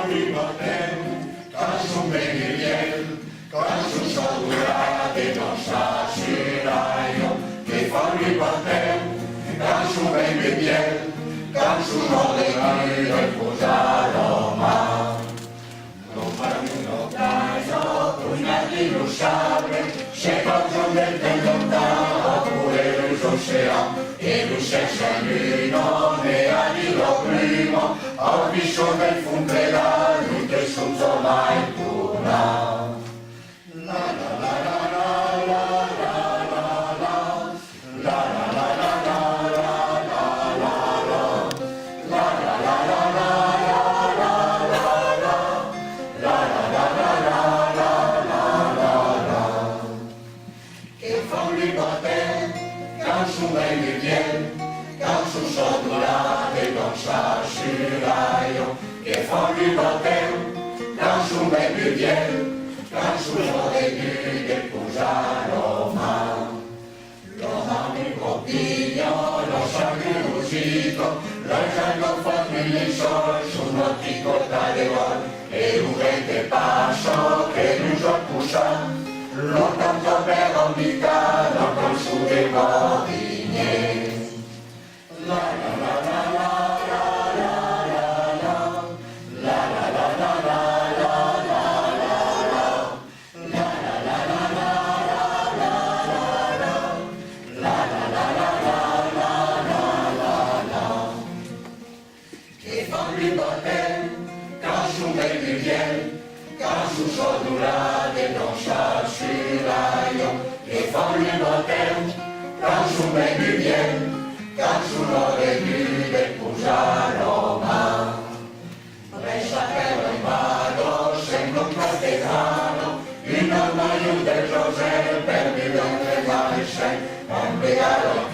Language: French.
du baptême, quand baby miel, quand sciolurate non s'asciraio, che fa du baptême, quand baby miel, quand molecule posa Roma. Non fanno caso, pugnati lusciare, se faccio del lontano, oppure l'oceano, e lo stesso lino, ne ha di lo primo, ho visto del funderà, lui che sono mai pura. Che fa du baptême, quand son baby vient, quand son molecule che posa Roma. Roma mi copigno, lo sangue uscito, lo sangue famiglia sono piccota di gol, e un che passo, che non so pusa, lo tanto per vita, lo consume movigne. La la la la la. Quand son baby vient, quand son molecule che posa Roma. Resta per il vado, sembra un cattedrano, in armadio del José, per vivere male sei, non pregare il